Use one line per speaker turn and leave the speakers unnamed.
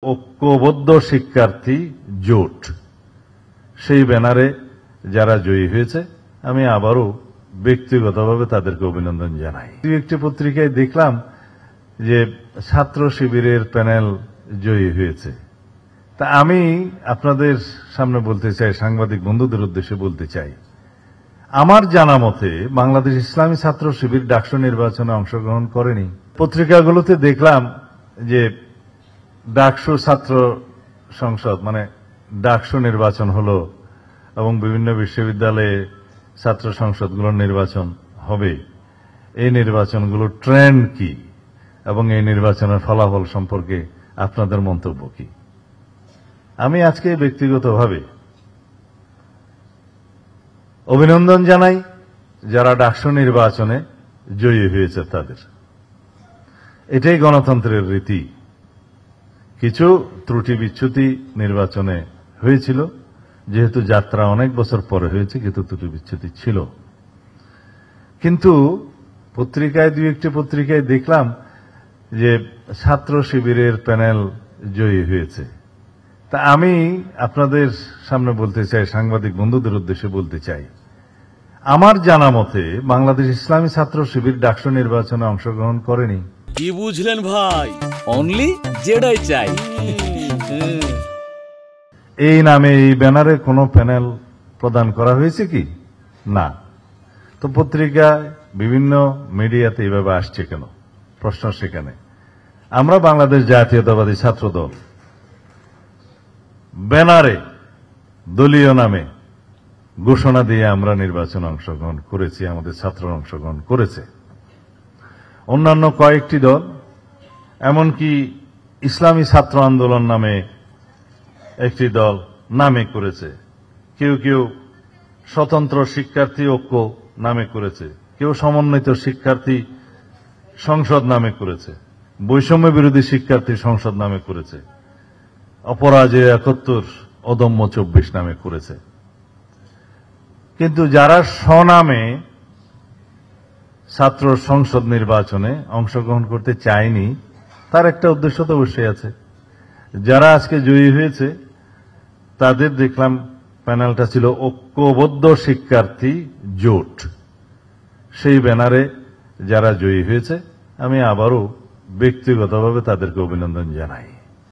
ঐক্যবদ্ধ শিক্ষার্থী জোট, সেই ব্যানারে যারা জয়ী হয়েছে আমি আবারও ব্যক্তিগতভাবে তাদেরকে অভিনন্দন জানাই। একটি পত্রিকায় দেখলাম যে ছাত্র শিবিরের প্যানেল জয়ী হয়েছে। তা আমি আপনাদের সামনে বলতে চাই, সাংবাদিক বন্ধুদের উদ্দেশ্যে বলতে চাই, আমার জানা মতে বাংলাদেশ ইসলামী ছাত্র শিবির ডাকসু নির্বাচনে অংশগ্রহণ করেনি। পত্রিকাগুলোতে দেখলাম যে ডাকসু ছাত্র সংসদ মানে ডাকসু নির্বাচন হলো এবং বিভিন্ন বিশ্ববিদ্যালয়ে ছাত্র সংসদগুলোর নির্বাচন হবে। এই নির্বাচনগুলোর ট্রেন্ড কি এবং এই নির্বাচনের ফলাফল সম্পর্কে আপনাদের মন্তব্য কি? আমি আজকে ব্যক্তিগতভাবে অভিনন্দন জানাই যারা ডাকসু নির্বাচনে জয়ী হয়েছে তাদের। এটাই গণতন্ত্রের রীতি। কিছু ত্রুটি বিচ্যুতি নির্বাচনে হয়েছিল, যেহেতু যাত্রা অনেক বছর পরে হয়েছে, কিন্তু ত্রুটি বিচ্যুতি ছিল। কিন্তু পত্রিকায় দুই একটি পত্রিকায় দেখলাম যে ছাত্র শিবিরের প্যানেল জয়ী হয়েছে। তা আমি আপনাদের সামনে বলতে চাই, সাংবাদিক বন্ধুদের উদ্দেশ্যে বলতে চাই, আমার জানা মতে বাংলাদেশ ইসলামী ছাত্র শিবির ডাকসু নির্বাচনে অংশগ্রহণ করেনি।
কি বুঝলেন ভাই? অনলি যেটাই চাই।
এই নামে এই ব্যানারে কোনো প্যানেল প্রদান করা হয়েছে কি? না। তো পত্রিকায় বিভিন্ন মিডিয়াতে এইভাবে আসছে কেন? প্রশ্ন সেখানে। আমরা বাংলাদেশ জাতীয়তাবাদী ছাত্র দল ব্যানারে দলীয় নামে ঘোষণা দিয়ে আমরা নির্বাচনে অংশগ্রহণ করেছি, আমাদের ছাত্ররা অংশগ্রহণ করেছে। অন্যান্য কয়েকটি দল, এমনকি ইসলামী ছাত্র আন্দোলন নামে একটি দল নামে করেছে, কেউ কেউ স্বতন্ত্র শিক্ষার্থী ঐক্য নামে করেছে, কেউ সমন্বিত শিক্ষার্থী সংসদ নামে করেছে, বৈষম্য বিরোধী শিক্ষার্থী সংসদ নামে করেছে, অপরাজেয় 71, অদম্য 24 নামে করেছে। কিন্তু যারা স্বনামে ছাত্র সংসদ নির্বাচনে অংশগ্রহণ করতে চায়নি, তার একটা উদ্দেশ্য তো অবশ্যই আছে। যারা আজকে জয়ী হয়েছে তাদের দেখলাম প্যানেলটা ছিল ঐক্যবদ্ধ শিক্ষার্থী জোট, সেই ব্যানারে যারা জয়ী হয়েছে আমি আবারও ব্যক্তিগতভাবে তাদেরকে অভিনন্দন জানাই।